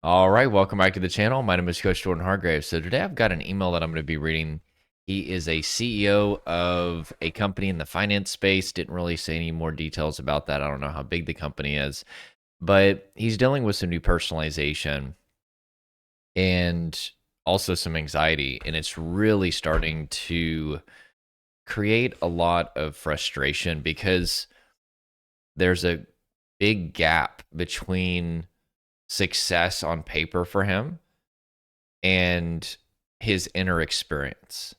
All right, welcome back to the channel. My name is Coach Jordan Hardgrave. So today I've got an email that I'm going to be reading. He is a CEO of a company in the finance space. Didn't really say any more details about that. I don't know how big the company is, but he's dealing with some depersonalization and also some anxiety, and it's really starting to create a lot of frustration because there's a big gap between success on paper for him and his inner experience.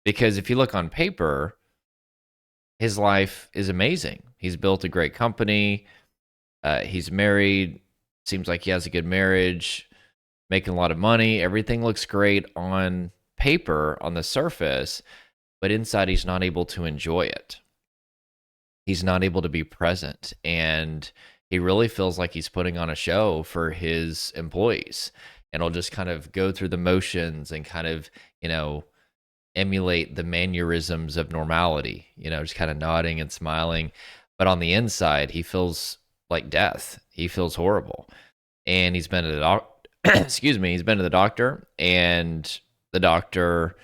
Because if you look on paper, his life is amazing. He's built a great company. He's married. Seems like he has a good marriage, making a lot of money. Everything looks great on paper, on the surface, but inside he's not able to enjoy it. He's not able to be present. And he really feels like he's putting on a show for his employees. And he'll just kind of go through the motions and kind of, emulate the mannerisms of normality, just kind of nodding and smiling. But on the inside, he feels like death. He feels horrible. And he's been to the excuse me, he's been to the doctor, and the doctor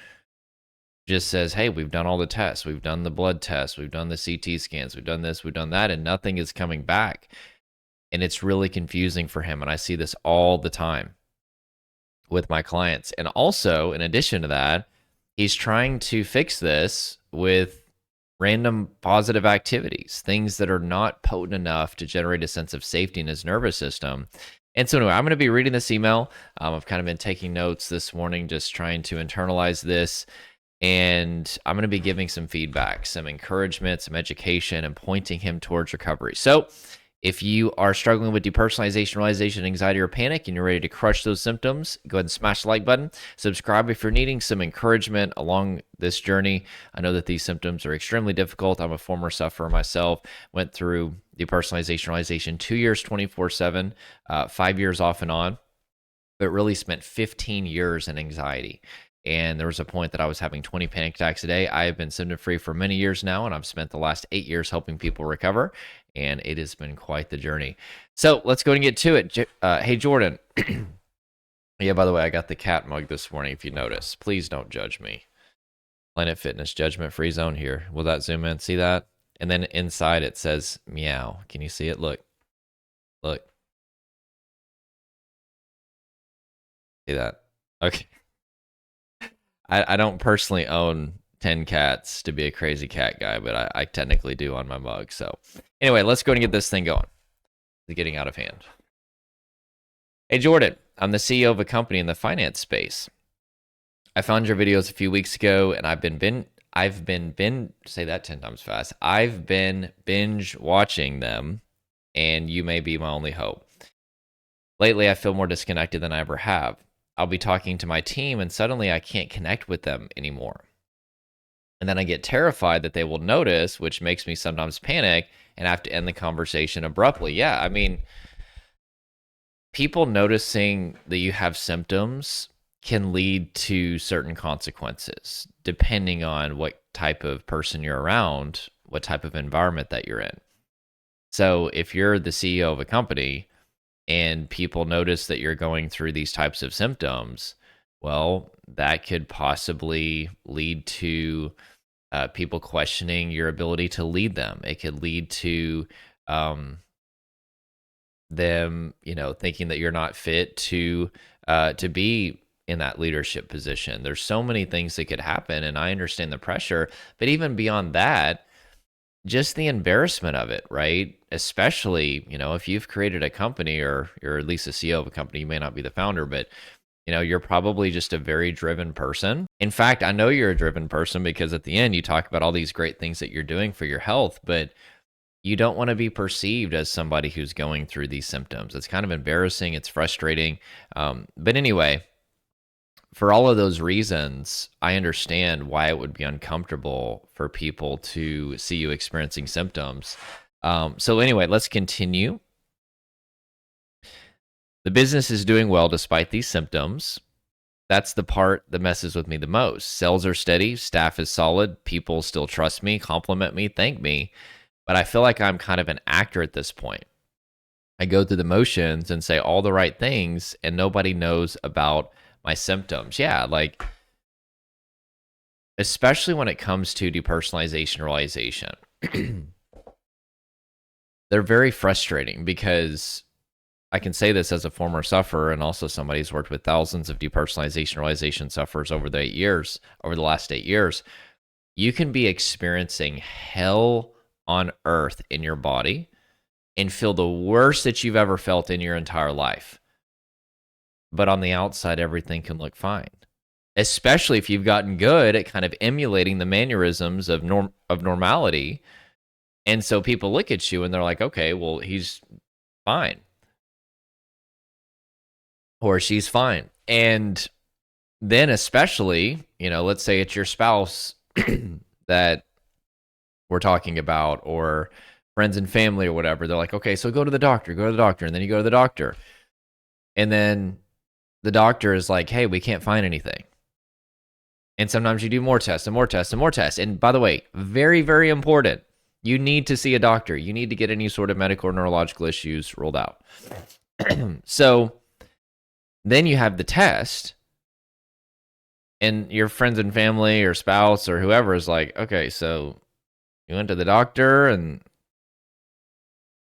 just says, "Hey, we've done all the tests. We've done the blood tests. We've done the CT scans. We've done this, we've done that, and nothing is coming back." And it's really confusing for him. And I see this all the time with my clients. And also, in addition to that, he's trying to fix this with random positive activities, things that are not potent enough to generate a sense of safety in his nervous system. And so, anyway, I'm going to be reading this email. I've kind of been taking notes this morning, just trying to internalize this. And I'm going to be giving some feedback, some encouragement, some education, and pointing him towards recovery. So, if you are struggling with depersonalization, realization, anxiety, or panic, and you're ready to crush those symptoms, go ahead and smash the like button. Subscribe if you're needing some encouragement along this journey. I know that these symptoms are extremely difficult. I'm a former sufferer myself. Went through depersonalization, realization 2 years, 24/7, 5 years off and on, but really spent 15 years in anxiety. And there was a point that I was having 20 panic attacks a day. I have been symptom free for many years now, and I've spent the last 8 years helping people recover. And it has been quite the journey. So let's go and get to it. Hey, Jordan. Yeah, by the way, I got the cat mug this morning, if you notice. Please don't judge me. Planet Fitness judgment free zone here. Will that zoom in? See that? And then inside it says meow. Can you see it? Look. Look. See that? Okay. I don't personally own 10 cats to be a crazy cat guy, but I technically do on my mug. So anyway, let's go and get this thing going. It's getting out of hand. Hey, Jordan, I'm the CEO of a company in the finance space. I found your videos a few weeks ago, and I've been say that 10 times fast. I've been binge watching them, and you may be my only hope. Lately, I feel more disconnected than I ever have. I'll be talking to my team, and suddenly I can't connect with them anymore. And then I get terrified that they will notice, which makes me sometimes panic and have to end the conversation abruptly. Yeah, I mean, people noticing that you have symptoms can lead to certain consequences depending on what type of person you're around, what type of environment that you're in. So if you're the CEO of a company and people notice that you're going through these types of symptoms, well, that could possibly lead to people questioning your ability to lead them. It could lead to them, thinking that you're not fit to be in that leadership position. There's so many things that could happen, and I understand the pressure. But even beyond that, just the embarrassment of it, right? Especially, if you've created a company or you're at least a CEO of a company, you may not be the founder, but you're probably just a very driven person. In fact, I know you're a driven person because at the end you talk about all these great things that you're doing for your health, but you don't want to be perceived as somebody who's going through these symptoms. It's kind of embarrassing. It's frustrating. But anyway, for all of those reasons, I understand why it would be uncomfortable for people to see you experiencing symptoms. So anyway, let's continue. The business is doing well despite these symptoms. That's the part that messes with me the most. Sales are steady, staff is solid, people still trust me, compliment me, thank me, but I feel like I'm kind of an actor at this point. I go through the motions and say all the right things, and nobody knows about my symptoms. Yeah, like, especially when it comes to depersonalization realization, they're very frustrating because I can say this as a former sufferer and also somebody who's worked with thousands of depersonalization realization sufferers over the last 8 years. You can be experiencing hell on earth in your body and feel the worst that you've ever felt in your entire life. But on the outside, everything can look fine, especially if you've gotten good at kind of emulating the mannerisms of normality. And so people look at you and they're like, okay, well, he's fine or she's fine. And then especially, let's say it's your spouse that we're talking about, or friends and family or whatever. They're like, okay, so go to the doctor. And then you go to the doctor. And then the doctor is like, hey, we can't find anything. And sometimes you do more tests and more tests and more tests. And by the way, very, very important, you need to see a doctor. You need to get any sort of medical or neurological issues ruled out. So then you have the test, and your friends and family or spouse or whoever is like, okay, so you went to the doctor and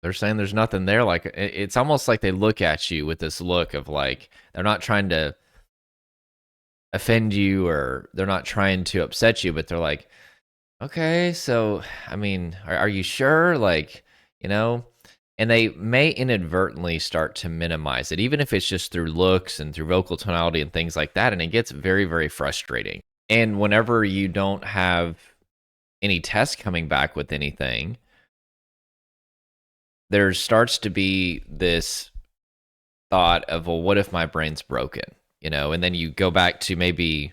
they're saying there's nothing there. Like, it's almost like they look at you with this look of like, they're not trying to offend you or they're not trying to upset you, but they're like, okay, so, I mean, are you sure? Like, and they may inadvertently start to minimize it, even if it's just through looks and through vocal tonality and things like that. And it gets very, very frustrating. And whenever you don't have any tests coming back with anything, there starts to be this thought of, well, what if my brain's broken? And then you go back to maybe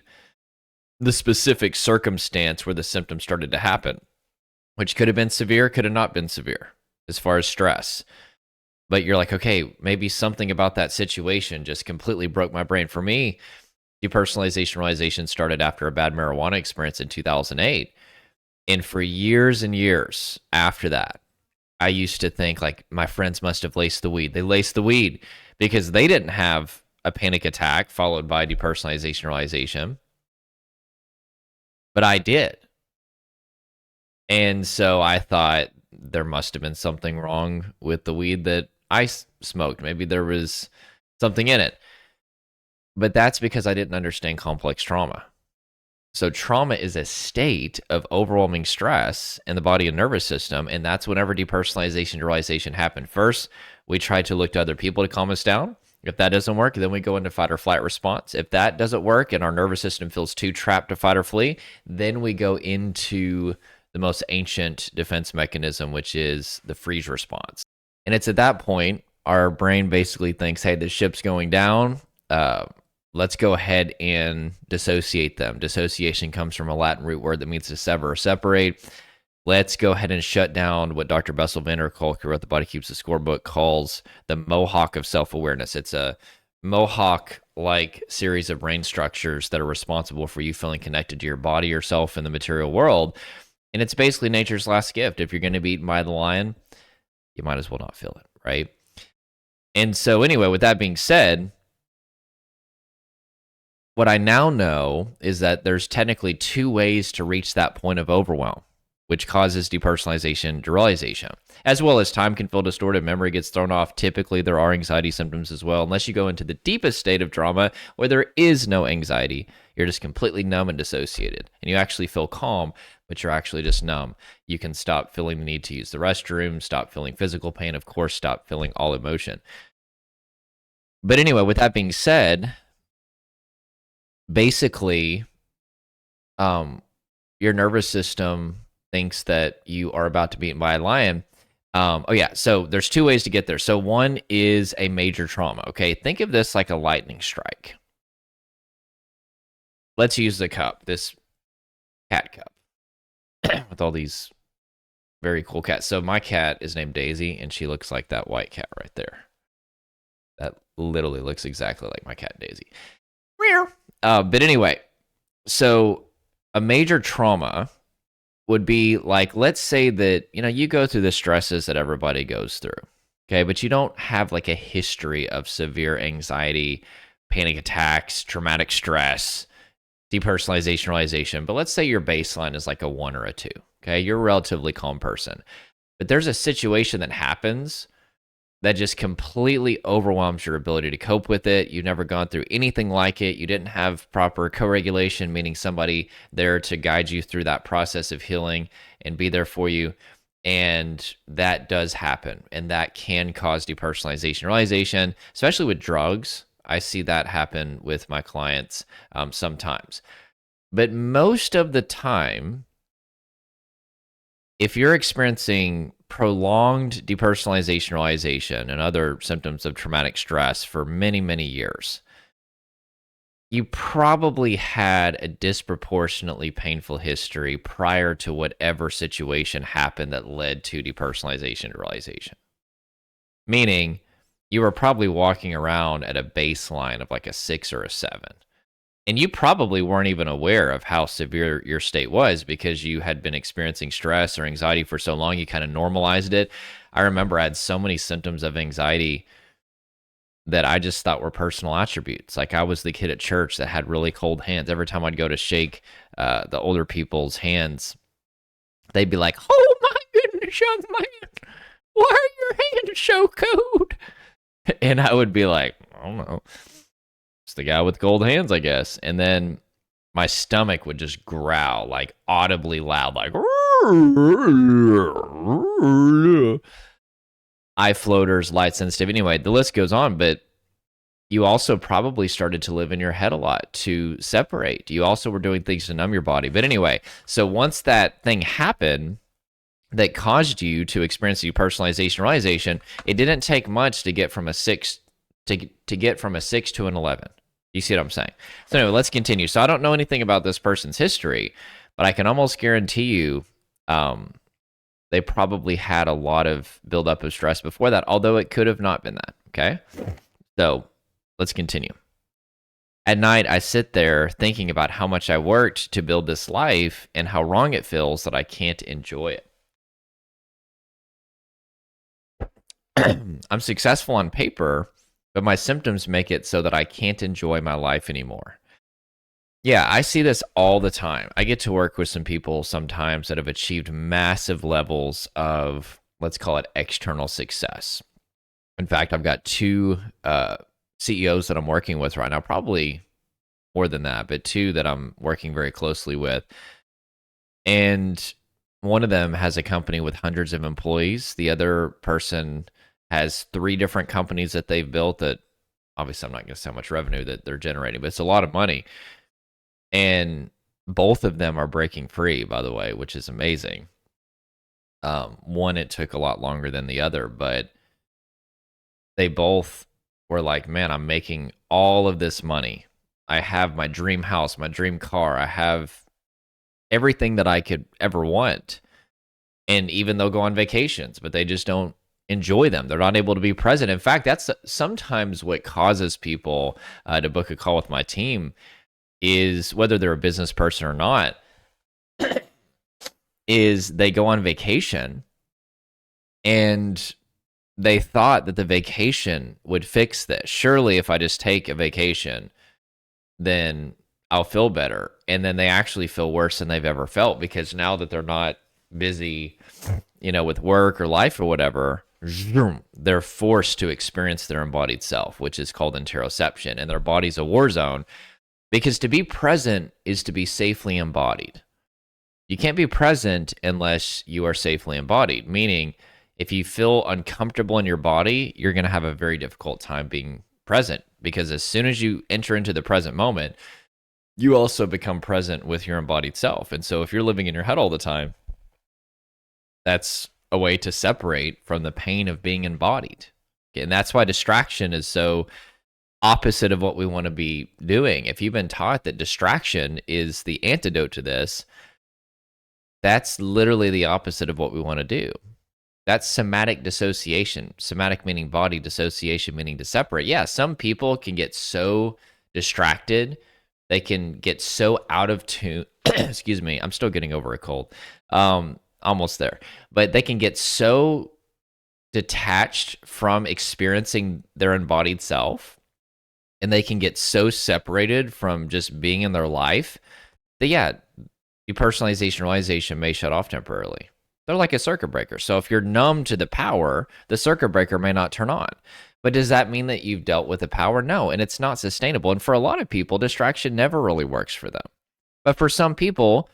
the specific circumstance where the symptoms started to happen, which could have been severe, could have not been severe as far as stress. But you're like, okay, maybe something about that situation just completely broke my brain. For me, depersonalization realization started after a bad marijuana experience in 2008. And for years and years after that, I used to think like my friends must have laced the weed. They laced the weed because they didn't have a panic attack followed by depersonalization realization. But I did. And so I thought there must have been something wrong with the weed that I smoked. Maybe there was something in it. But that's because I didn't understand complex trauma. So trauma is a state of overwhelming stress in the body and nervous system, and that's whenever depersonalization realization happened. First, we try to look to other people to calm us down. If that doesn't work, then we go into fight or flight response. If that doesn't work and our nervous system feels too trapped to fight or flee, then we go into the most ancient defense mechanism, which is the freeze response. And it's at that point, our brain basically thinks, hey, the ship's going down. Let's go ahead and dissociate them. Dissociation comes from a Latin root word that means to sever or separate. Let's go ahead and shut down what Dr. Bessel van der Kolk, who wrote the Body Keeps the Score book, calls the Mohawk of self-awareness. It's a Mohawk-like series of brain structures that are responsible for you feeling connected to your body, yourself, and the material world. And it's basically nature's last gift. If you're going to be eaten by the lion, you might as well not feel it, right? And so anyway, with that being said, what I now know is that there's technically two ways to reach that point of overwhelm, which causes depersonalization derealization. As well as time can feel distorted, memory gets thrown off. Typically, there are anxiety symptoms as well, unless you go into the deepest state of trauma where there is no anxiety. You're just completely numb and dissociated, and you actually feel calm, but you're actually just numb. You can stop feeling the need to use the restroom, stop feeling physical pain, of course, stop feeling all emotion. But anyway, with that being said, basically, your nervous system thinks that you are about to be eaten by a lion. So there's two ways to get there. So one is a major trauma. Okay, think of this like a lightning strike. Let's use the cup, this cat cup, with all these very cool cats. So my cat is named Daisy, and she looks like that white cat right there. That literally looks exactly like my cat Daisy. But anyway, so a major trauma would be like, let's say that, you go through the stresses that everybody goes through. Okay, but you don't have like a history of severe anxiety, panic attacks, traumatic stress, depersonalization, realization. But let's say your baseline is like a 1 or a 2. Okay, you're a relatively calm person. But there's a situation that happens that just completely overwhelms your ability to cope with it. You've never gone through anything like it. You didn't have proper co-regulation, meaning somebody there to guide you through that process of healing and be there for you. And that does happen. And that can cause depersonalization, realization, especially with drugs. I see that happen with my clients sometimes. But most of the time, if you're experiencing prolonged depersonalization, realization, and other symptoms of traumatic stress for many, many years, you probably had a disproportionately painful history prior to whatever situation happened that led to depersonalization and realization. Meaning, you were probably walking around at a baseline of like a 6 or a 7. And you probably weren't even aware of how severe your state was because you had been experiencing stress or anxiety for so long, you kind of normalized it. I remember I had so many symptoms of anxiety that I just thought were personal attributes. Like I was the kid at church that had really cold hands. Every time I'd go to shake the older people's hands, they'd be like, "Oh my goodness, young man, why are your hands so cold?" And I would be like, "I don't know. It's the guy with cold hands, I guess." And then my stomach would just growl like audibly loud, like eye floaters, light sensitive. Anyway, the list goes on, but you also probably started to live in your head a lot to separate. You also were doing things to numb your body. But anyway, so once that thing happened that caused you to experience depersonalization, realization, it didn't take much to get from a 6 to get from a 6 to an 11. You see what I'm saying? So anyway, let's continue. So I don't know anything about this person's history, but I can almost guarantee you they probably had a lot of buildup of stress before that, although it could have not been that, okay? So let's continue. At night, I sit there thinking about how much I worked to build this life and how wrong it feels that I can't enjoy it. I'm successful on paper, but my symptoms make it so that I can't enjoy my life anymore. Yeah, I see this all the time. I get to work with some people sometimes that have achieved massive levels of, let's call it external success. In fact, I've got 2 CEOs that I'm working with right now, probably more than that, but 2 that I'm working very closely with. And one of them has a company with hundreds of employees. The other person has 3 different companies that they've built that obviously I'm not going to say how much revenue that they're generating, but it's a lot of money. And both of them are breaking free, by the way, which is amazing. One, it took a lot longer than the other, but they both were like, man, I'm making all of this money. I have my dream house, my dream car. I have everything that I could ever want. And even they'll go on vacations, but they just don't enjoy them. They're not able to be present. In fact, that's sometimes what causes people to book a call with my team is whether they're a business person or not, is they go on vacation and they thought that the vacation would fix this. Surely if I just take a vacation, then I'll feel better. And then they actually feel worse than they've ever felt because now that they're not busy, with work or life or whatever, they're forced to experience their embodied self, which is called interoception. And their body's a war zone because to be present is to be safely embodied. You can't be present unless you are safely embodied, meaning if you feel uncomfortable in your body, you're going to have a very difficult time being present because as soon as you enter into the present moment, you also become present with your embodied self. And so if you're living in your head all the time, that's a way to separate from the pain of being embodied. And that's why distraction is so opposite of what we want to be doing. If you've been taught that distraction is the antidote to this, that's literally the opposite of what we want to do. That's somatic dissociation. Somatic meaning body, dissociation meaning to separate. Yeah, some people can get so distracted. They can get so out of tune. Excuse me, I'm still getting over a cold. Almost there. But they can get so detached from experiencing their embodied self, and they can get so separated from just being in their life that, yeah, depersonalization realization may shut off temporarily. They're like a circuit breaker. So if you're numb to the power, the circuit breaker may not turn on. But does that mean that you've dealt with the power? No, and it's not sustainable. And for a lot of people, distraction never really works for them. But for some people,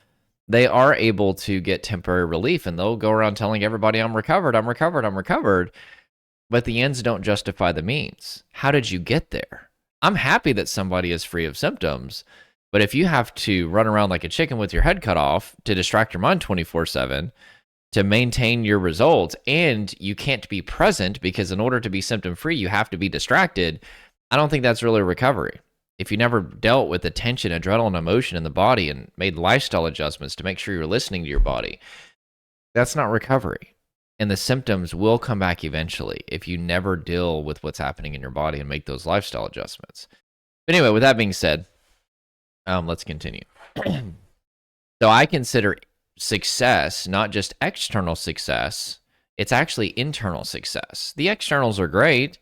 they are able to get temporary relief, and they'll go around telling everybody, I'm recovered, I'm recovered, I'm recovered. But the ends don't justify the means. How did you get there? I'm happy that somebody is free of symptoms, but if you have to run around like a chicken with your head cut off to distract your mind 24/7 to maintain your results, and you can't be present because in order to be symptom free, you have to be distracted, I don't think that's really recovery. If you never dealt with the tension, adrenaline, emotion in the body and made lifestyle adjustments to make sure you're listening to your body, that's not recovery. And the symptoms will come back eventually if you never deal with what's happening in your body and make those lifestyle adjustments. But anyway, with that being said, let's continue. So I consider success not just external success, it's actually internal success. The externals are great,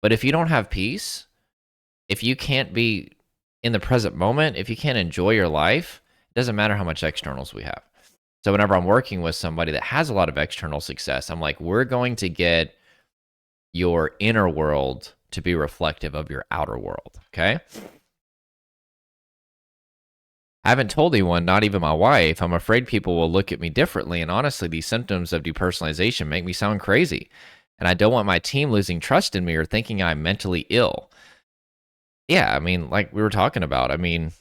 but if you don't have peace, if you can't be in the present moment, if you can't enjoy your life, it doesn't matter how much externals we have. So whenever I'm working with somebody that has a lot of external success, I'm like, we're going to get your inner world to be reflective of your outer world, okay? I haven't told anyone, not even my wife. I'm afraid people will look at me differently. And honestly, these symptoms of depersonalization make me sound crazy. And I don't want my team losing trust in me or thinking I'm mentally ill. Yeah, I mean, like we were talking about, I mean,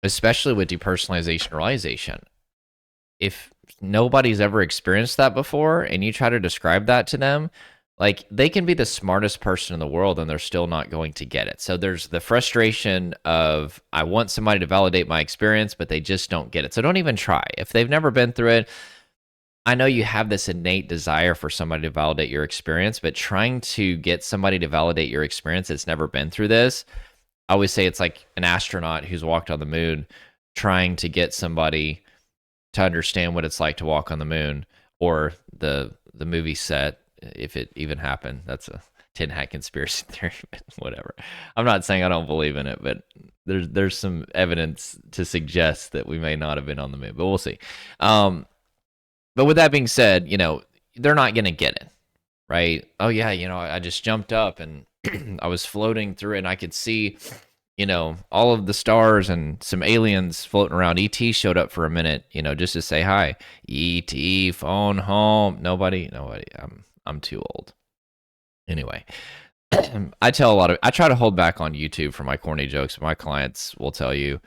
especially with depersonalization realization, if nobody's ever experienced that before and you try to describe that to them, like they can be the smartest person in the world and they're still not going to get it. So there's the frustration of, I want somebody to validate my experience, but they just don't get it. So don't even try. If they've never been through it, I know you have this innate desire for somebody to validate your experience, but trying to get somebody to validate your experience that's never been through this, I always say it's like an astronaut who's walked on the moon trying to get somebody to understand what it's like to walk on the moon, or the movie set, if it even happened. That's a tin hat conspiracy theory, but whatever. I'm not saying I don't believe in it, but there's some evidence to suggest that we may not have been on the moon, but we'll see. But with that being said, you know, they're not going to get it, right? Oh yeah, you know, I just jumped up and I was floating through it and I could see, you know, all of the stars and some aliens floating around. ET showed up for a minute, you know, just to say hi. ET, phone home. Nobody. I'm too old. Anyway, I try to hold back on YouTube for my corny jokes. My clients will tell you,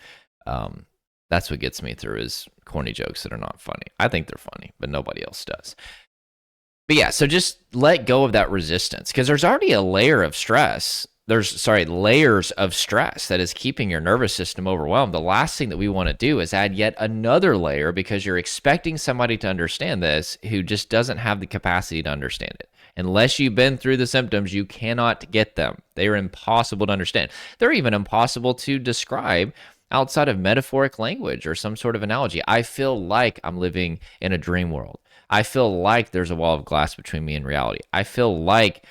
that's what gets me through is corny jokes that are not funny. I think they're funny, but nobody else does. But yeah, so just let go of that resistance because there's already a layer of stress. Layers of stress that is keeping your nervous system overwhelmed. The last thing that we want to do is add yet another layer because you're expecting somebody to understand this who just doesn't have the capacity to understand it. Unless you've been through the symptoms, you cannot get them. They are impossible to understand. They're even impossible to describe outside of metaphoric language or some sort of analogy. I feel like I'm living in a dream world. I feel like there's a wall of glass between me and reality. I feel like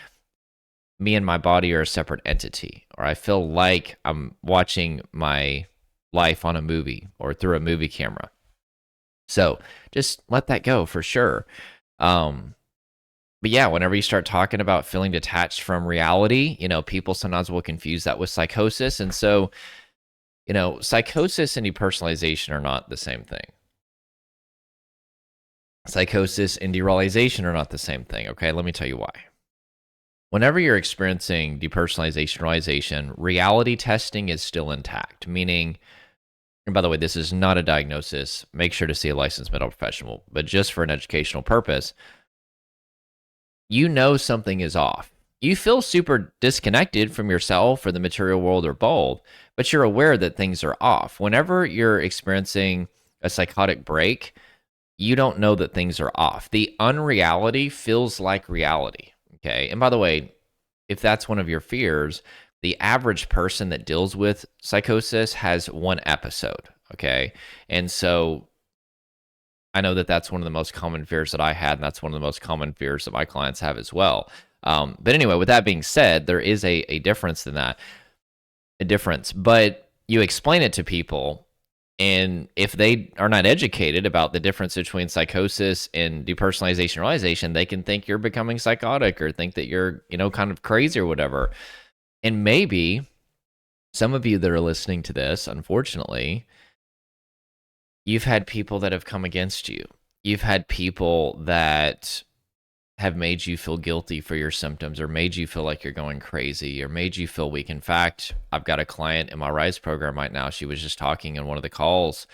me and my body are a separate entity, or I feel like I'm watching my life on a movie or through a movie camera. So just let that go for sure. But yeah, whenever you start talking about feeling detached from reality, you know, people sometimes will confuse that with psychosis. And so, you know, psychosis and depersonalization are not the same thing. Psychosis and derealization are not the same thing. Okay, let me tell you why. Whenever you're experiencing depersonalization, realization, reality testing is still intact, meaning, and by the way, this is not a diagnosis. Make sure to see a licensed medical professional, but just for an educational purpose, you know something is off. You feel super disconnected from yourself or the material world or both, but you're aware that things are off. Whenever you're experiencing a psychotic break, you don't know that things are off. The unreality feels like reality. Okay. And by the way, if that's one of your fears, the average person that deals with psychosis has one episode. Okay. And so I know that that's one of the most common fears that I had, and that's one of the most common fears that my clients have as well. But anyway, with that being said, there is a difference in that, a difference. But you explain it to people, and if they are not educated about the difference between psychosis and depersonalization realization, they can think you're becoming psychotic or think that you're, kind of crazy or whatever. And maybe some of you that are listening to this, unfortunately, you've had people that have come against you. You've had people that have made you feel guilty for your symptoms or made you feel like you're going crazy or made you feel weak. In fact, I've got a client in my RISE program right now. She was just talking in one of the calls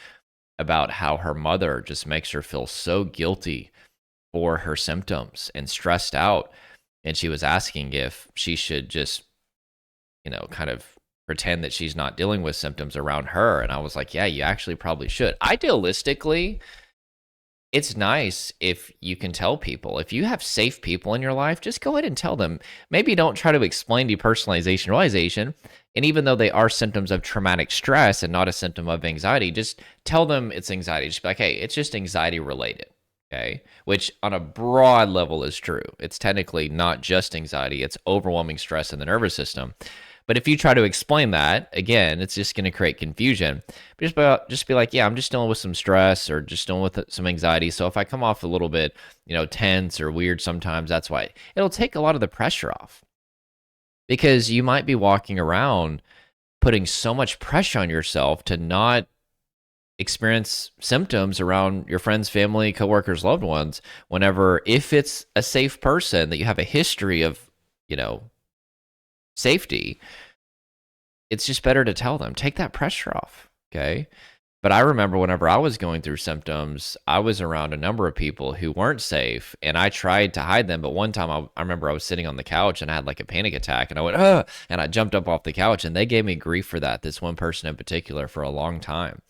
about how her mother just makes her feel so guilty for her symptoms and stressed out. And she was asking if she should just, kind of pretend that she's not dealing with symptoms around her. And I was like, yeah, you actually probably should. Idealistically, it's nice if you can tell people. If you have safe people in your life, just go ahead and tell them. Maybe don't try to explain depersonalization realization. And even though they are symptoms of traumatic stress and not a symptom of anxiety, just tell them it's anxiety. Just be like, hey, it's just anxiety related. Okay. Which on a broad level is true. It's technically not just anxiety, it's overwhelming stress in the nervous system. But if you try to explain that, again, it's just going to create confusion. Just be like, yeah, I'm just dealing with some stress or just dealing with some anxiety. So if I come off a little bit, tense or weird sometimes, that's why. It'll take a lot of the pressure off. Because you might be walking around putting so much pressure on yourself to not experience symptoms around your friends, family, coworkers, loved ones, if it's a safe person that you have a history of, safety, it's just better to tell them, take that pressure off. Okay. But I remember whenever I was going through symptoms, I was around a number of people who weren't safe and I tried to hide them. But one time I remember I was sitting on the couch and I had like a panic attack and I went, and I jumped up off the couch and they gave me grief for that. This one person in particular for a long time.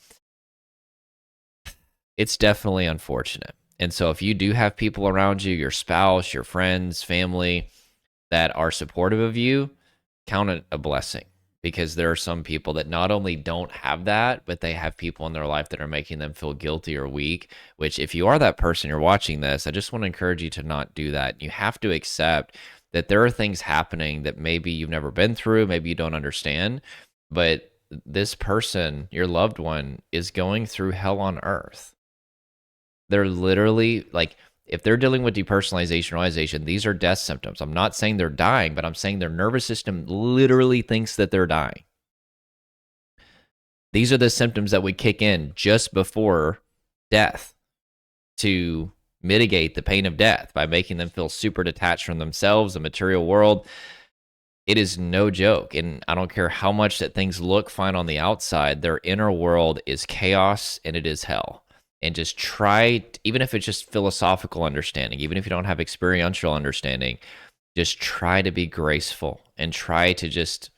It's definitely unfortunate. And so if you do have people around you, your spouse, your friends, family that are supportive of you, count it a blessing, because there are some people that not only don't have that, but they have people in their life that are making them feel guilty or weak, which if you are that person, you're watching this, I just want to encourage you to not do that. You have to accept that there are things happening that maybe you've never been through, maybe you don't understand, but this person, your loved one, is going through hell on earth. They're literally like, if they're dealing with depersonalization realization, these are death symptoms. I'm not saying they're dying, but I'm saying their nervous system literally thinks that they're dying. These are the symptoms that would kick in just before death to mitigate the pain of death by making them feel super detached from themselves, the material world. It is no joke. And I don't care how much that things look fine on the outside, their inner world is chaos and it is hell. And just try, even if it's just philosophical understanding, even if you don't have experiential understanding, just try to be graceful and try to just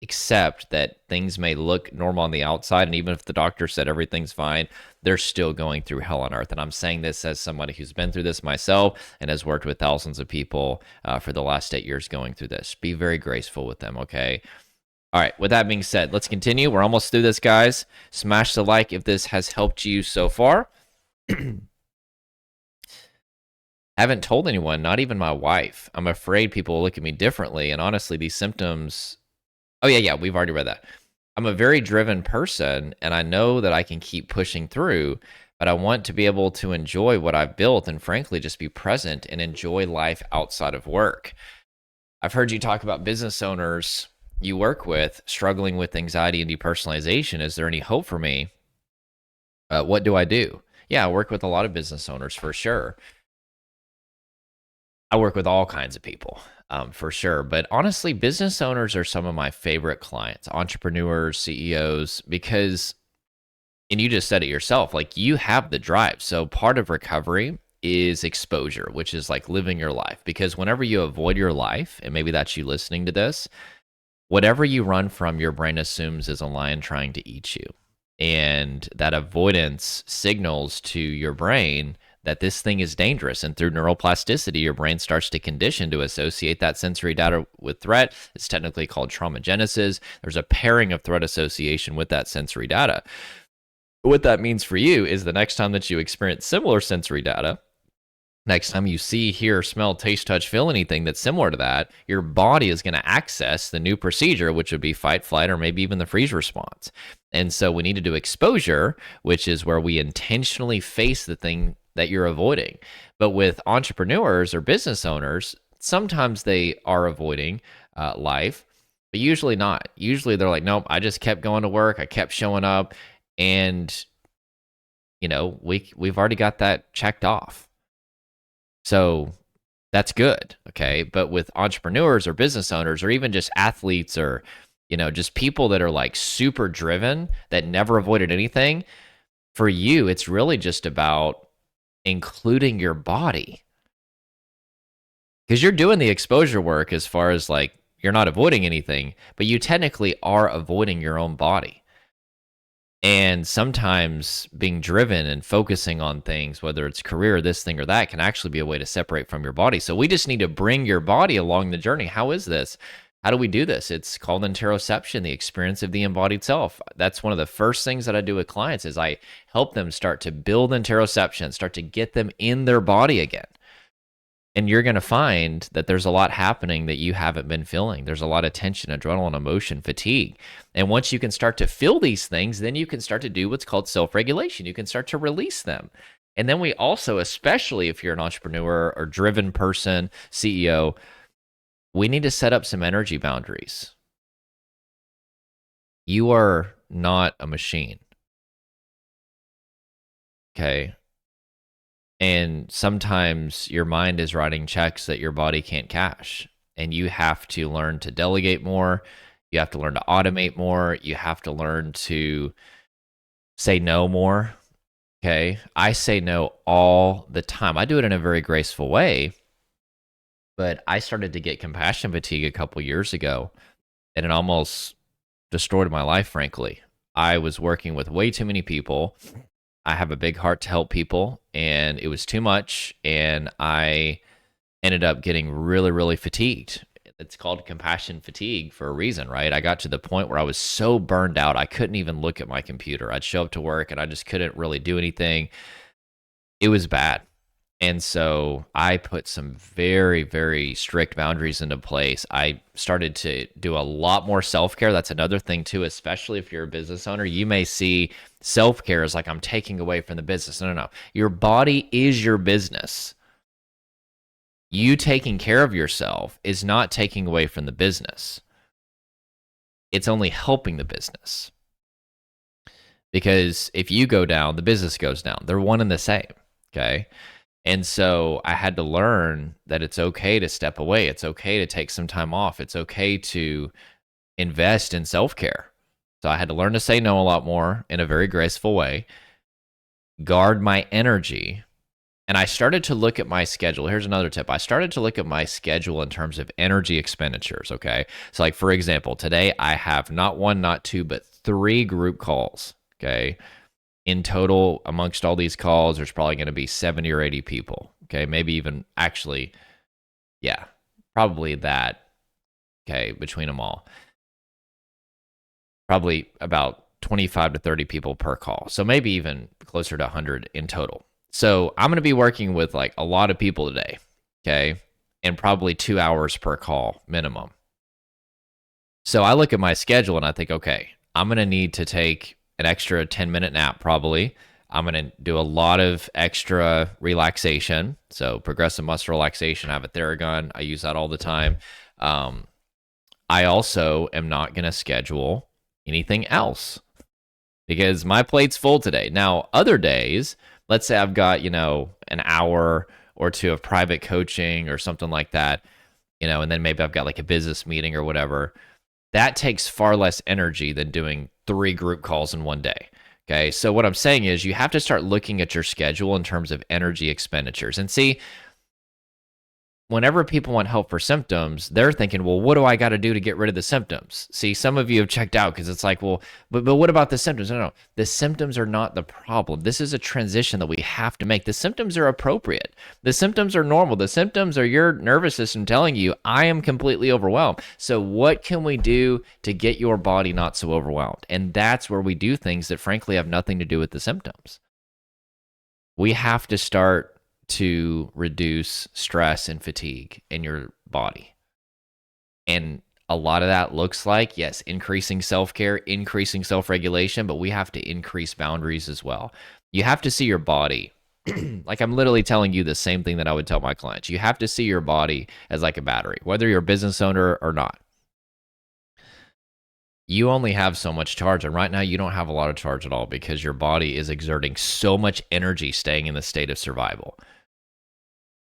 accept that things may look normal on the outside. And even if the doctor said everything's fine, they're still going through hell on earth. And I'm saying this as somebody who's been through this myself and has worked with thousands of people for the last 8 years going through this. Be very graceful with them, okay? All right, with that being said, let's continue. We're almost through this, guys. Smash the like if this has helped you so far. Haven't told anyone, not even my wife. I'm afraid people will look at me differently. And honestly, these symptoms... Oh, yeah, we've already read that. I'm a very driven person, and I know that I can keep pushing through, but I want to be able to enjoy what I've built and frankly just be present and enjoy life outside of work. I've heard you talk about business owners you work with struggling with anxiety and depersonalization. Is there any hope for me? What do I do? Yeah, I work with a lot of business owners for sure. I work with all kinds of people for sure. But honestly, business owners are some of my favorite clients, entrepreneurs, CEOs, because, and you just said it yourself, like you have the drive. So part of recovery is exposure, which is like living your life. Because whenever you avoid your life, and maybe that's you listening to this, whatever you run from, your brain assumes is a lion trying to eat you. And that avoidance signals to your brain that this thing is dangerous. And through neuroplasticity, your brain starts to condition to associate that sensory data with threat. It's technically called traumagenesis. There's a pairing of threat association with that sensory data. What that means for you is the next time that you experience similar sensory data, next time you see, hear, smell, taste, touch, feel anything that's similar to that, your body is going to access the new procedure, which would be fight, flight, or maybe even the freeze response. And so we need to do exposure, which is where we intentionally face the thing that you're avoiding. But with entrepreneurs or business owners, sometimes they are avoiding life, but usually not. Usually they're like, nope, I just kept going to work. I kept showing up. And, we've already got that checked off. So that's good, okay? But with entrepreneurs or business owners or even just athletes or, just people that are like super driven that never avoided anything, for you, it's really just about including your body. Because you're doing the exposure work as far as like you're not avoiding anything, but you technically are avoiding your own body. And sometimes being driven and focusing on things, whether it's career, this thing or that, can actually be a way to separate from your body. So we just need to bring your body along the journey. How is this? How do we do this? It's called interoception, the experience of the embodied self. That's one of the first things that I do with clients is I help them start to build interoception, start to get them in their body again. And you're going to find that there's a lot happening that you haven't been feeling. There's a lot of tension, adrenaline, emotion, fatigue. And once you can start to feel these things, then you can start to do what's called self-regulation. You can start to release them. And then we also, especially if you're an entrepreneur or driven person, CEO, we need to set up some energy boundaries. You are not a machine. Okay. And sometimes your mind is writing checks that your body can't cash. And you have to learn to delegate more. You have to learn to automate more. You have to learn to say no more. Okay. I say no all the time. I do it in a very graceful way. But I started to get compassion fatigue a couple years ago, and it almost destroyed my life, frankly. I was working with way too many people. I have a big heart to help people, and it was too much, and I ended up getting really, really fatigued. It's called compassion fatigue for a reason, right? I got to the point where I was so burned out, I couldn't even look at my computer. I'd show up to work, and I just couldn't really do anything. It was bad. And so I put some very, very strict boundaries into place. I started to do a lot more self-care. That's another thing too, especially if you're a business owner. You may see self-care as like I'm taking away from the business. No. Your body is your business. You taking care of yourself is not taking away from the business. It's only helping the business. Because if you go down, the business goes down. They're one and the same, okay? And so I had to learn that it's okay to step away. It's okay to take some time off. It's okay to invest in self-care. So I had to learn to say no a lot more in a very graceful way, guard my energy. And I started to look at my schedule. Here's another tip. I started to look at my schedule in terms of energy expenditures, okay? So like, for example, today I have not one, not two, but 3 group calls, okay? In total, amongst all these calls, there's probably going to be 70 or 80 people. Okay, maybe even actually, yeah, probably that. Okay, between them all, probably about 25 to 30 people per call. So maybe even closer to 100 in total. So I'm going to be working with like a lot of people today. Okay, and probably 2 hours per call minimum. So I look at my schedule and I think, okay, I'm going to need to take an extra 10-minute nap probably. I'm going to do a lot of extra relaxation. So progressive muscle relaxation. I have a Theragun. I use that all the time. I also am not going to schedule anything else because my plate's full today. Now, other days, let's say I've got, an hour or two of private coaching or something like that, and then maybe I've got like a business meeting or whatever. That takes far less energy than doing 3 group calls in one day. Okay, so what I'm saying is you have to start looking at your schedule in terms of energy expenditures. And see, whenever people want help for symptoms, they're thinking, well, what do I got to do to get rid of the symptoms? See, some of you have checked out because it's like, well, but what about the symptoms? No, the symptoms are not the problem. This is a transition that we have to make. The symptoms are appropriate. The symptoms are normal. The symptoms are your nervous system telling you, I am completely overwhelmed. So what can we do to get your body not so overwhelmed? And that's where we do things that frankly have nothing to do with the symptoms. We have to start to reduce stress and fatigue in your body. And a lot of that looks like, yes, increasing self-care, increasing self-regulation, but we have to increase boundaries as well. You have to see your body. Like I'm literally telling you the same thing that I would tell my clients. You have to see your body as like a battery, whether you're a business owner or not. You only have so much charge, and right now you don't have a lot of charge at all because your body is exerting so much energy staying in the state of survival.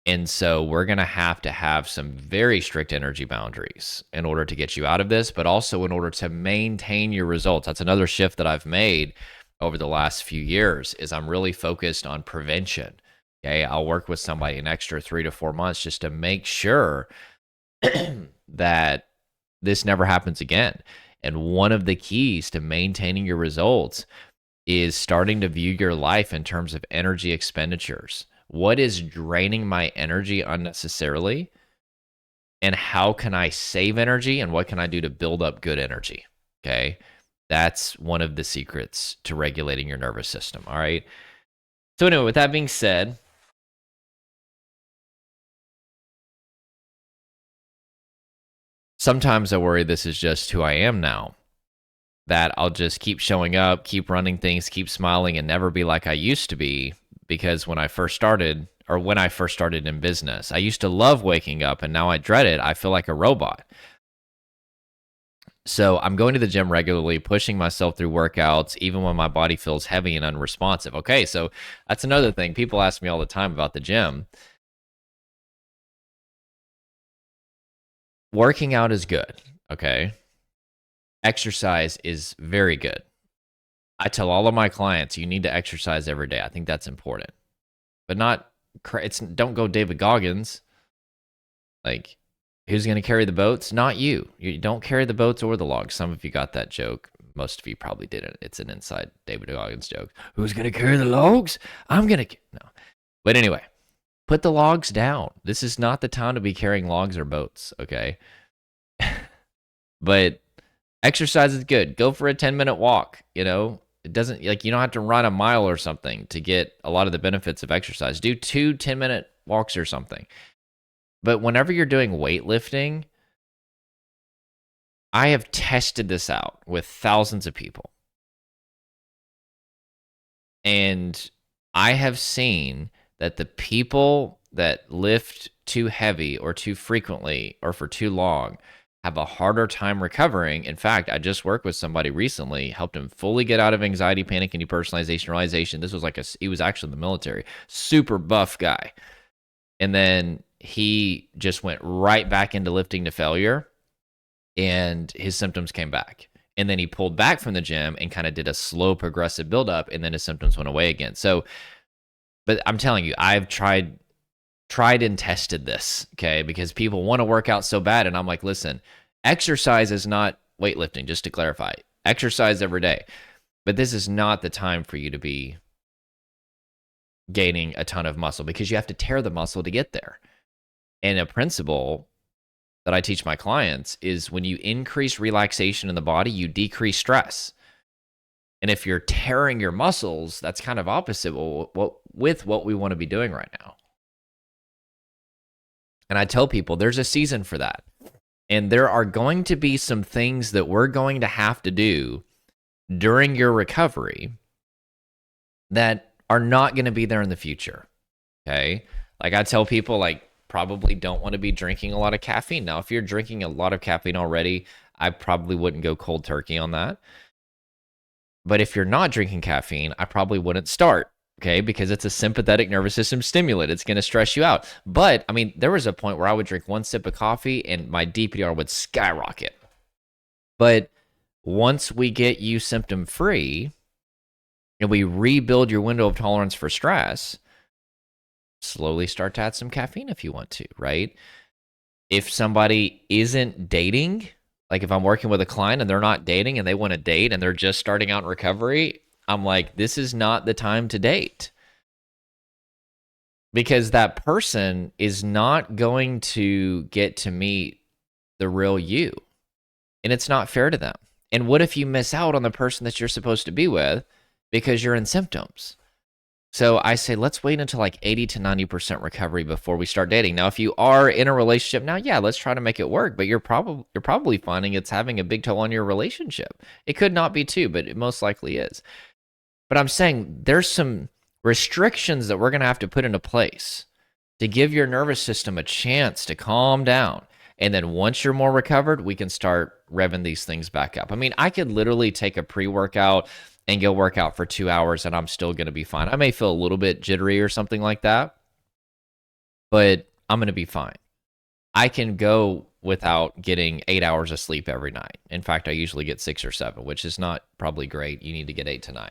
And so we're going to have some very strict energy boundaries in order to get you out of this, but also in order to maintain your results. That's another shift that I've made over the last few years is I'm really focused on prevention. Okay, I'll work with somebody an extra 3 to 4 months just to make sure that this never happens again. And one of the keys to maintaining your results is starting to view your life in terms of energy expenditures. What is draining my energy unnecessarily? And how can I save energy? And what can I do to build up good energy? Okay. That's one of the secrets to regulating your nervous system. All right. So, anyway, with that being said, sometimes I worry this is just who I am now. That I'll just keep showing up, keep running things, keep smiling, and never be like I used to be. Because when I first started in business, I used to love waking up and now I dread it. I feel like a robot. So I'm going to the gym regularly, pushing myself through workouts, even when my body feels heavy and unresponsive. Okay, so that's another thing. People ask me all the time about the gym. Working out is good, okay? Exercise is very good. I tell all of my clients, you need to exercise every day. I think that's important. But don't go David Goggins. Like, who's going to carry the boats? Not you. You don't carry the boats or the logs. Some of you got that joke. Most of you probably didn't. It's an inside David Goggins joke. Who's going to carry the logs? I'm going to. No. But anyway, put the logs down. This is not the time to be carrying logs or boats, okay? But exercise is good. Go for a 10-minute walk, you know? It doesn't, like, you don't have to run a mile or something to get a lot of the benefits of exercise. Do 2 10-minute walks or something. But whenever you're doing weightlifting, I have tested this out with thousands of people. And I have seen that the people that lift too heavy or too frequently or for too long have a harder time recovering. In fact, I just worked with somebody recently, helped him fully get out of anxiety, panic, and depersonalization realization. This was he was actually in the military, super buff guy. And then he just went right back into lifting to failure and his symptoms came back. And then he pulled back from the gym and kind of did a slow progressive buildup and then his symptoms went away again. So, but I'm telling you, I've tried and tested this, okay? Because people want to work out so bad. And I'm like, listen, exercise is not weightlifting, just to clarify. Exercise every day. But this is not the time for you to be gaining a ton of muscle because you have to tear the muscle to get there. And a principle that I teach my clients is when you increase relaxation in the body, you decrease stress. And if you're tearing your muscles, that's kind of opposite with what we want to be doing right now. And I tell people there's a season for that. And there are going to be some things that we're going to have to do during your recovery that are not going to be there in the future. Okay? Like I tell people, like, probably don't want to be drinking a lot of caffeine. Now, if you're drinking a lot of caffeine already, I probably wouldn't go cold turkey on that. But if you're not drinking caffeine, I probably wouldn't start. Okay, because it's a sympathetic nervous system stimulant. It's going to stress you out. But, I mean, there was a point where I would drink one sip of coffee and my DPR would skyrocket. But once we get you symptom free and we rebuild your window of tolerance for stress, slowly start to add some caffeine if you want to, right? If somebody isn't dating, like if I'm working with a client and they're not dating and they want to date and they're just starting out in recovery, I'm like, this is not the time to date, because that person is not going to get to meet the real you, and it's not fair to them. And what if you miss out on the person that you're supposed to be with because you're in symptoms? So I say, let's wait until like 80 to 90% recovery before we start dating. Now, if you are in a relationship now, yeah, let's try to make it work. But you're probably finding it's having a big toll on your relationship. It could not be too, but it most likely is. But I'm saying there's some restrictions that we're going to have to put into place to give your nervous system a chance to calm down. And then once you're more recovered, we can start revving these things back up. I mean, I could literally take a pre-workout and go work out for 2 hours and I'm still going to be fine. I may feel a little bit jittery or something like that, but I'm going to be fine. I can go without getting 8 hours of sleep every night. In fact, I usually get 6 or 7, which is not probably great. You need to get 8 to 9.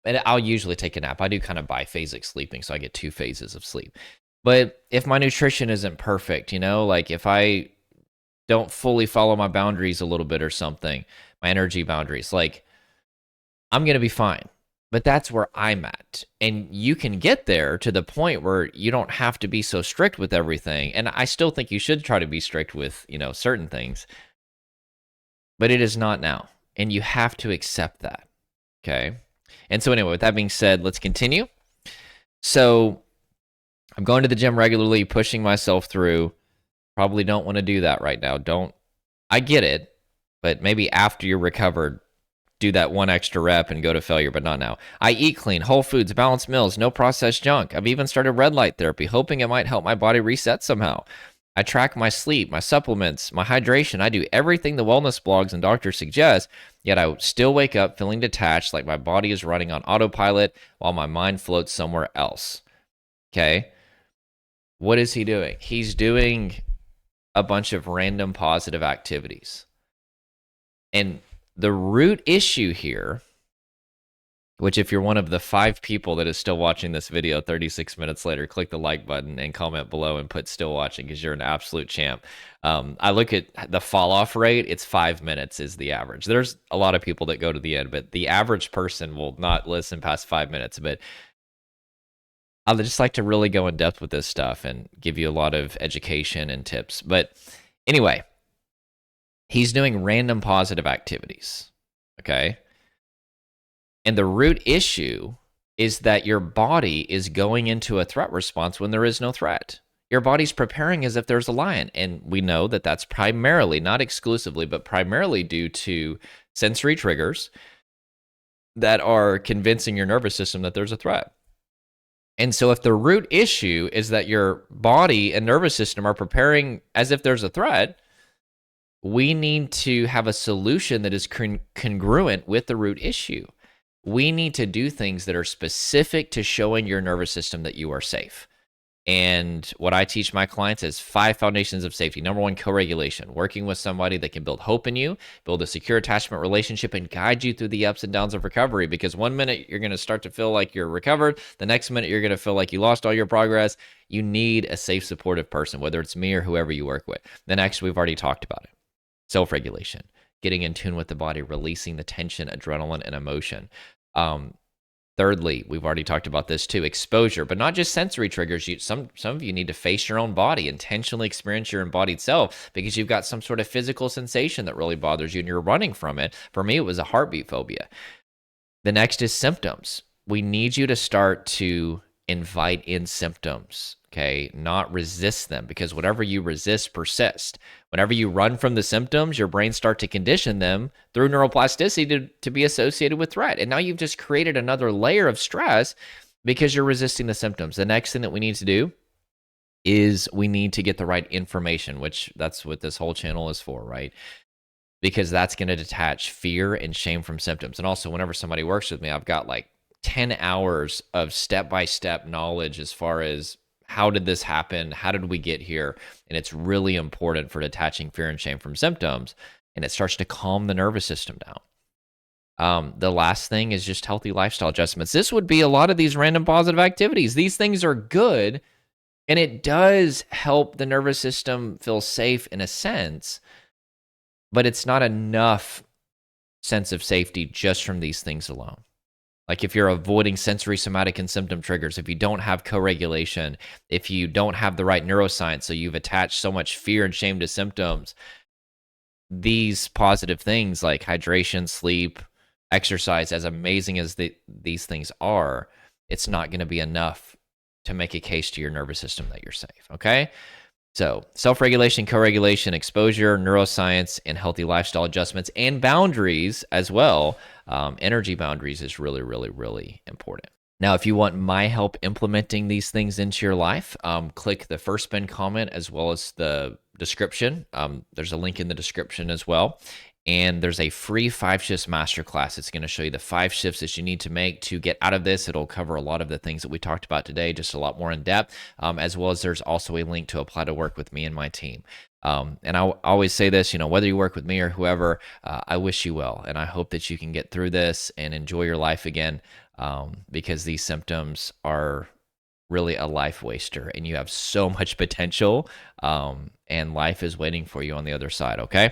And I'll usually take a nap. I do kind of biphasic sleeping, so I get 2 phases of sleep. But if my nutrition isn't perfect, like if I don't fully follow my boundaries a little bit or something, my energy boundaries, like I'm going to be fine. But that's where I'm at. And you can get there to the point where you don't have to be so strict with everything. And I still think you should try to be strict with, certain things. But it is not now. And you have to accept that. Okay? And so anyway, with that being said, let's continue. So I'm going to the gym regularly, pushing myself through. Probably don't want to do that right now. I get it, but maybe after you're recovered, do that one extra rep and go to failure, but not now. I eat clean, whole foods, balanced meals, no processed junk. I've even started red light therapy, hoping it might help my body reset somehow. I track my sleep, my supplements, my hydration. I do everything the wellness blogs and doctors suggest, yet I still wake up feeling detached, like my body is running on autopilot while my mind floats somewhere else. Okay? What is he doing? He's doing a bunch of random positive activities. And the root issue here, which if you're one of the 5 people that is still watching this video 36 minutes later, click the like button and comment below and put still watching, because you're an absolute champ. I look at the fall off rate, it's 5 minutes is the average. There's a lot of people that go to the end, but the average person will not listen past 5 minutes. But I'd just like to really go in depth with this stuff and give you a lot of education and tips. But anyway, he's doing random positive activities, okay? And the root issue is that your body is going into a threat response when there is no threat. Your body's preparing as if there's a lion. And we know that that's primarily, not exclusively, but primarily due to sensory triggers that are convincing your nervous system that there's a threat. And so if the root issue is that your body and nervous system are preparing as if there's a threat, we need to have a solution that is congruent with the root issue. We need to do things that are specific to showing your nervous system that you are safe. And what I teach my clients is 5 foundations of safety. Number 1, co-regulation, working with somebody that can build hope in you, build a secure attachment relationship, and guide you through the ups and downs of recovery. Because one minute you're going to start to feel like you're recovered. The next minute you're going to feel like you lost all your progress. You need a safe, supportive person, whether it's me or whoever you work with. The next, we've already talked about it. Self-regulation, getting in tune with the body, releasing the tension, adrenaline, and emotion. Thirdly, we've already talked about this too, exposure, but not just sensory triggers. Some of you need to face your own body, intentionally experience your embodied self, because you've got some sort of physical sensation that really bothers you and you're running from it. For me, it was a heartbeat phobia. The next is symptoms. We need you to start to invite in symptoms, okay? Not resist them, because whatever you resist persists. Whenever you run from the symptoms, your brain starts to condition them through neuroplasticity to be associated with threat. And now you've just created another layer of stress because you're resisting the symptoms. The next thing that we need to do is we need to get the right information, which that's what this whole channel is for, right? Because that's going to detach fear and shame from symptoms. And also, whenever somebody works with me, I've got like 10 hours of step-by-step knowledge as far as how did this happen? How did we get here? And it's really important for detaching fear and shame from symptoms. And it starts to calm the nervous system down. The last thing is just healthy lifestyle adjustments. This would be a lot of these random positive activities. These things are good And it does help the nervous system feel safe in a sense, but it's not enough sense of safety just from these things alone. Like if you're avoiding sensory, somatic, and symptom triggers, if you don't have co-regulation, if you don't have the right neuroscience, so you've attached so much fear and shame to symptoms, these positive things like hydration, sleep, exercise, as amazing as these things are, it's not going to be enough to make a case to your nervous system that you're safe. Okay. So, self regulation, co regulation, exposure, neuroscience, and healthy lifestyle adjustments and boundaries as well. Energy boundaries is really, really, really important. Now, if you want my help implementing these things into your life, click the first pinned comment as well as the description. There's a link in the description as well. And there's a free 5 shifts masterclass. It's going to show you the 5 shifts that you need to make to get out of this. It'll cover a lot of the things that we talked about today, just a lot more in depth, as well as there's also a link to apply to work with me and my team. And I always say this, whether you work with me or whoever, I wish you well. And I hope that you can get through this and enjoy your life again, because these symptoms are really a life waster and you have so much potential, and life is waiting for you on the other side. Okay.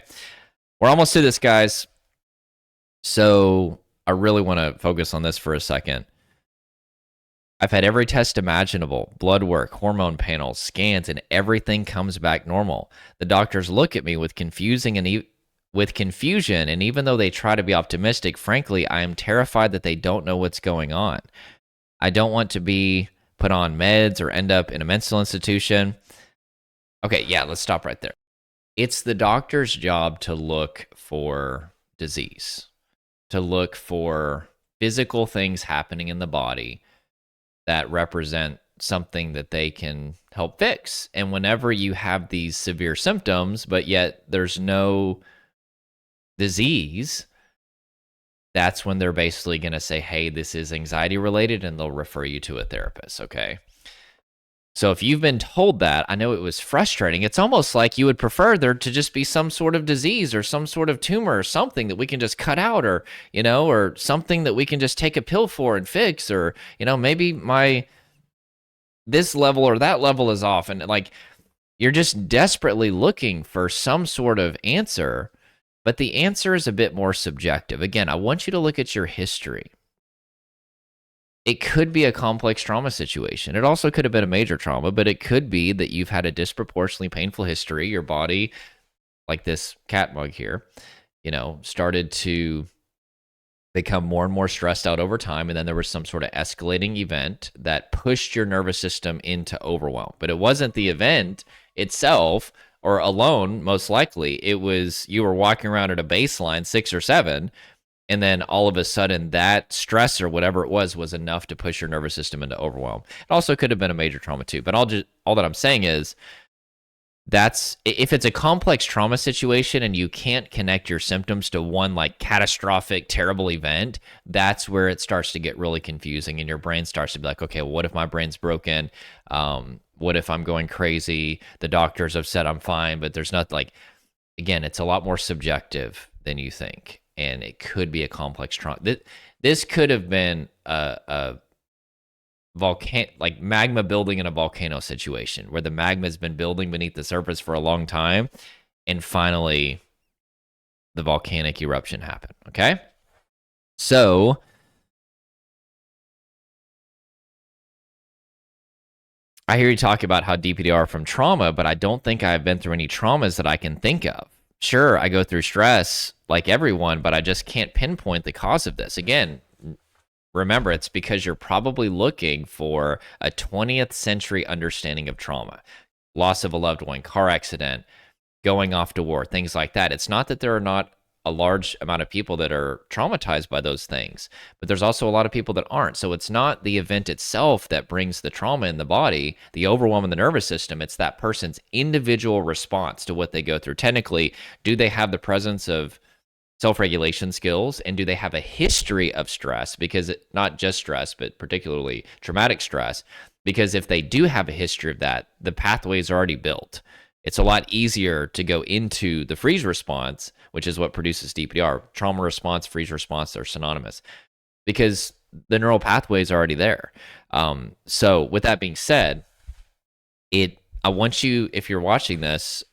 We're almost to this, guys. So I really want to focus on this for a second. I've had every test imaginable, blood work, hormone panels, scans, and everything comes back normal. The doctors look at me with confusion, and even though they try to be optimistic, frankly, I am terrified that they don't know what's going on. I don't want to be put on meds or end up in a mental institution. Okay, yeah, let's stop right there. It's the doctor's job to look for disease, to look for physical things happening in the body that represent something that they can help fix. And whenever you have these severe symptoms, but yet there's no disease, that's when they're basically going to say, hey, this is anxiety related, and they'll refer you to a therapist, okay? So if you've been told that, I know it was frustrating. It's almost like you would prefer there to just be some sort of disease or some sort of tumor or something that we can just cut out, or, or something that we can just take a pill for and fix, or, maybe this level or that level is off. And like, you're just desperately looking for some sort of answer, but the answer is a bit more subjective. Again, I want you to look at your history. It could be a complex trauma situation. It also could have been a major trauma, but it could be that you've had a disproportionately painful history. Your body, like this cat mug here, started to become more and more stressed out over time. And then there was some sort of escalating event that pushed your nervous system into overwhelm. But it wasn't the event itself or alone, most likely. It was you were walking around at a baseline 6 or 7, and then all of a sudden that stress or whatever it was enough to push your nervous system into overwhelm. It also could have been a major trauma too. But all that I'm saying is, that's if it's a complex trauma situation and you can't connect your symptoms to one like catastrophic, terrible event, that's where it starts to get really confusing, and your brain starts to be like, okay, well, what if my brain's broken? What if I'm going crazy? The doctors have said I'm fine, but there's not, like, again, it's a lot more subjective than you think. And it could be a complex trauma. This could have been a volcano, like magma building in a volcano situation, where the magma has been building beneath the surface for a long time, and finally the volcanic eruption happened. Okay, so I hear you talk about how deep you are from trauma, but I don't think I've been through any traumas that I can think of. Sure, I go through stress like everyone, but I just can't pinpoint the cause of this. Again, remember, it's because you're probably looking for a 20th century understanding of trauma. Loss of a loved one, car accident, going off to war, things like that. It's not that there are not a large amount of people that are traumatized by those things, but there's also a lot of people that aren't. So it's not the event itself that brings the trauma in the body, the overwhelm in the nervous system. It's that person's individual response to what they go through. Technically, do they have the presence of self-regulation skills, and do they have a history of stress? Because not just stress, but particularly traumatic stress. Because if they do have a history of that, the pathways are already built. It's a lot easier to go into the freeze response, which is what produces DPR. Trauma response, freeze response, they're synonymous, because the neural pathways are already there. So with that being said, I want you, if you're watching this,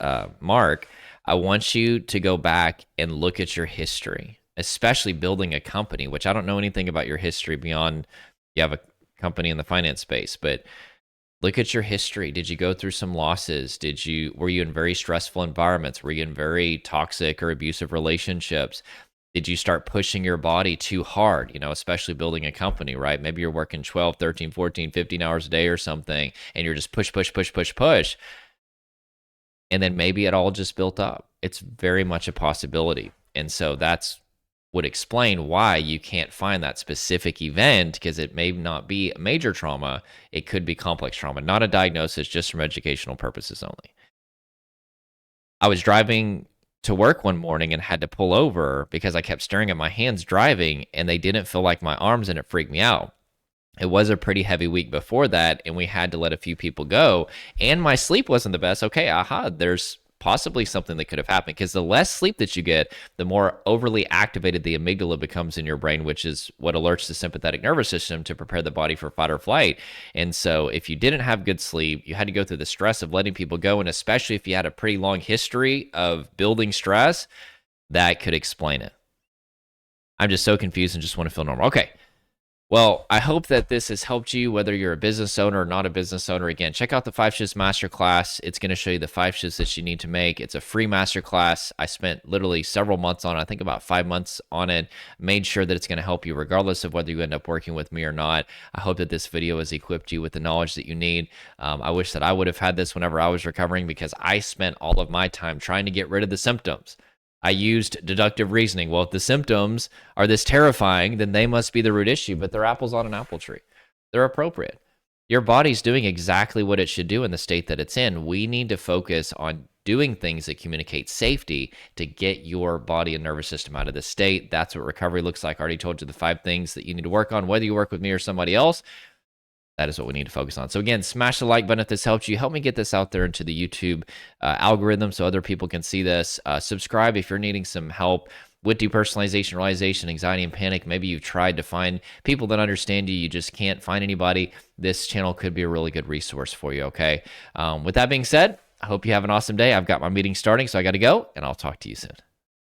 Mark, I want you to go back and look at your history, especially building a company, which I don't know anything about your history beyond you have a company in the finance space, but look at your history. Did you go through some losses? Were you in very stressful environments? Were you in very toxic or abusive relationships? Did you start pushing your body too hard, especially building a company, right? Maybe you're working 12, 13, 14, 15 hours a day or something, and you're just push, push, push, push, push. And then maybe it all just built up. It's very much a possibility. And so that's would explain why you can't find that specific event, because it may not be a major trauma. It could be complex trauma, not a diagnosis, just from educational purposes only. I was driving to work one morning and had to pull over because I kept staring at my hands driving and they didn't feel like my arms, and it freaked me out. It was a pretty heavy week before that, and we had to let a few people go, and my sleep wasn't the best. Okay, there's possibly something that could have happened, because the less sleep that you get, the more overly activated the amygdala becomes in your brain, which is what alerts the sympathetic nervous system to prepare the body for fight or flight. And so if you didn't have good sleep, you had to go through the stress of letting people go, and especially if you had a pretty long history of building stress, that could explain it. I'm just so confused and just want to feel normal. Okay. Well, I hope that this has helped you, whether you're a business owner or not a business owner. Again, check out the 5 Shifts Masterclass. It's going to show you the 5 shifts that you need to make. It's a free masterclass. I spent literally several months on it, I think about 5 months on it, made sure that it's going to help you regardless of whether you end up working with me or not. I hope that this video has equipped you with the knowledge that you need. I wish that I would have had this whenever I was recovering, because I spent all of my time trying to get rid of the symptoms. I used deductive reasoning. Well, if the symptoms are this terrifying, then they must be the root issue, but they're apples on an apple tree. They're appropriate. Your body's doing exactly what it should do in the state that it's in. We need to focus on doing things that communicate safety to get your body and nervous system out of this state. That's what recovery looks like. I already told you the 5 things that you need to work on, whether you work with me or somebody else. That is what we need to focus on. So again, smash the like button if this helped you. Help me get this out there into the YouTube algorithm so other people can see this. Subscribe if you're needing some help with depersonalization, realization, anxiety, and panic. Maybe you've tried to find people that understand you. You just can't find anybody. This channel could be a really good resource for you, okay? With that being said, I hope you have an awesome day. I've got my meeting starting, so I got to go, and I'll talk to you soon.